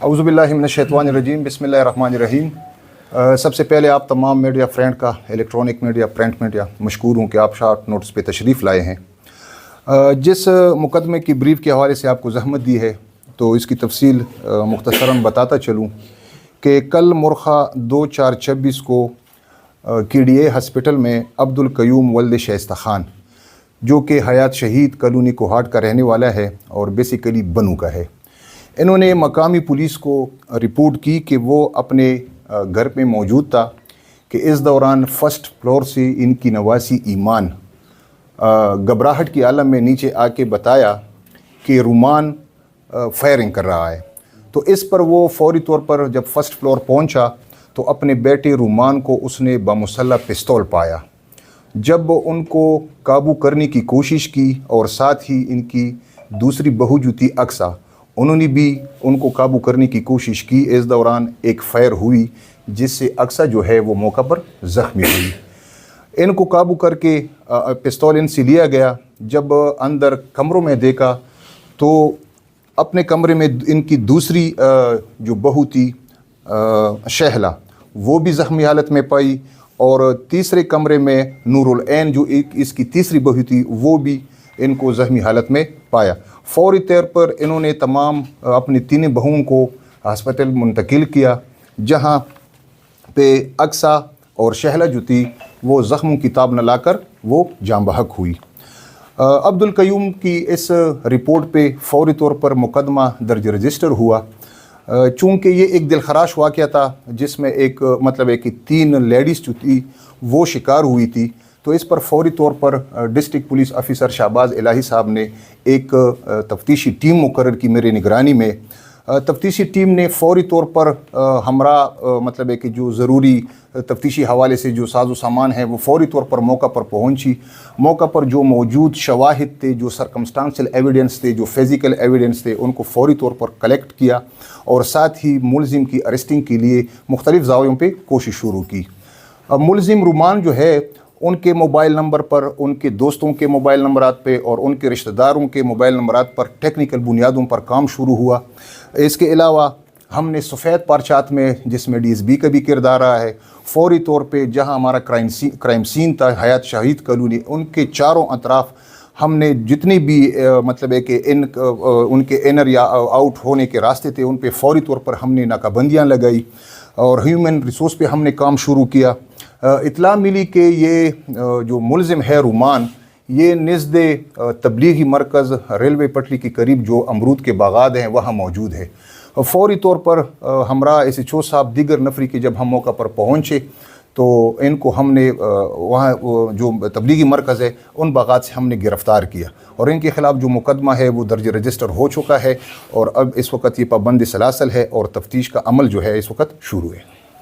اعوذ باللہ من الشیطان الرجیم، بسم اللہ الرحمن الرحیم۔ سب سے پہلے آپ تمام میڈیا فرینڈ کا، الیکٹرانک میڈیا، پرنٹ میڈیا، مشکور ہوں کہ آپ شارٹ نوٹس پہ تشریف لائے ہیں۔ جس مقدمے کی بریف کے حوالے سے آپ کو زحمت دی ہے تو اس کی تفصیل مختصراً بتاتا چلوں کہ کل مرخہ 2/4/26 کو KDA ہسپتال میں عبدالقیوم ولد شائستہ خان، جو کہ حیات شہید کالونی کوہاٹ کا رہنے والا ہے اور بیسیکلی بنو کا ہے، انہوں نے مقامی پولیس کو رپورٹ کی کہ وہ اپنے گھر میں موجود تھا کہ اس دوران فرسٹ فلور سے ان کی نواسی ایمان گھبراہٹ کی عالم میں نیچے آ کے بتایا کہ رومان فائرنگ کر رہا ہے۔ تو اس پر وہ فوری طور پر جب فرسٹ فلور پہنچا تو اپنے بیٹے رومان کو اس نے بمسلح پستول پایا۔ جب ان کو قابو کرنے کی کوشش کی اور ساتھ ہی ان کی دوسری بہو جو تھی اقصیٰ، انہوں نے بھی ان کو قابو کرنے کی کوشش کی، اس دوران ایک فائر ہوئی جس سے اقصیٰ جو ہے وہ موقع پر زخمی ہوئی۔ ان کو قابو کر کے پستول ان سے لیا گیا۔ جب اندر کمروں میں دیکھا تو اپنے کمرے میں ان کی دوسری جو بہو تھی شہلا، وہ بھی زخمی حالت میں پائی، اور تیسرے کمرے میں نور العین جو اس کی تیسری بہو تھی وہ بھی ان کو زخمی حالت میں پایا۔ فوری طور پر انہوں نے تمام اپنی تینوں بہوؤں کو ہسپتال منتقل کیا، جہاں پہ اقصیٰ اور شہلا جو تھی وہ زخموں کی تاب نہ لا کر وہ جاں بحق ہوئی۔ عبدالقیوم کی اس رپورٹ پہ فوری طور پر مقدمہ درج رجسٹر ہوا، چونکہ یہ ایک دلخراش واقعہ تھا جس میں ایک کہ 3 لیڈیز جو تھی وہ شکار ہوئی تھی۔ تو اس پر فوری طور پر ڈسٹرکٹ پولیس آفیسر شہباز الہی صاحب نے ایک تفتیشی ٹیم مقرر کی میرے نگرانی میں۔ تفتیشی ٹیم نے فوری طور پر ہمراہ کہ جو ضروری تفتیشی حوالے سے جو ساز و سامان ہے وہ فوری طور پر موقع پر پہنچی۔ موقع پر جو موجود شواہد تھے، جو سرکمسٹانشل ایویڈنس تھے، جو فزیکل ایویڈنس تھے، ان کو فوری طور پر کلیکٹ کیا اور ساتھ ہی ملزم کی ارسٹنگ کے لیے مختلف زاویوں پہ کوشش شروع کی۔ ملزم رومان جو ہے، ان کے موبائل نمبر پر، ان کے دوستوں کے موبائل نمبرات پہ اور ان کے رشتہ داروں کے موبائل نمبرات پر ٹیکنیکل بنیادوں پر کام شروع ہوا۔ اس کے علاوہ ہم نے سفید پرچات میں، جس میں DSB کا بھی کردار رہا ہے، فوری طور پہ جہاں ہمارا کرائم سین تھا حیات شہید کالونی، ان کے چاروں اطراف ہم نے جتنی بھی کہ ان کے انر یا آؤٹ ہونے کے راستے تھے ان پہ فوری طور پر ہم نے ناکہ بندیاں لگائی اور ہیومن ریسورس پہ ہم نے کام شروع کیا۔ اطلاع ملی کہ یہ جو ملزم ہے رومان، یہ نزد تبلیغی مرکز ریلوے پٹری کے قریب جو امرود کے باغات ہیں وہاں موجود ہے۔ فوری طور پر ہمراہ SHO صاحب دیگر نفری کے جب ہم موقع پر پہنچے تو ان کو ہم نے وہاں جو تبلیغی مرکز ہے ان باغات سے ہم نے گرفتار کیا، اور ان کے خلاف جو مقدمہ ہے وہ درج رجسٹر ہو چکا ہے، اور اب اس وقت یہ پابند سلاسل ہے اور تفتیش کا عمل جو ہے اس وقت شروع ہے۔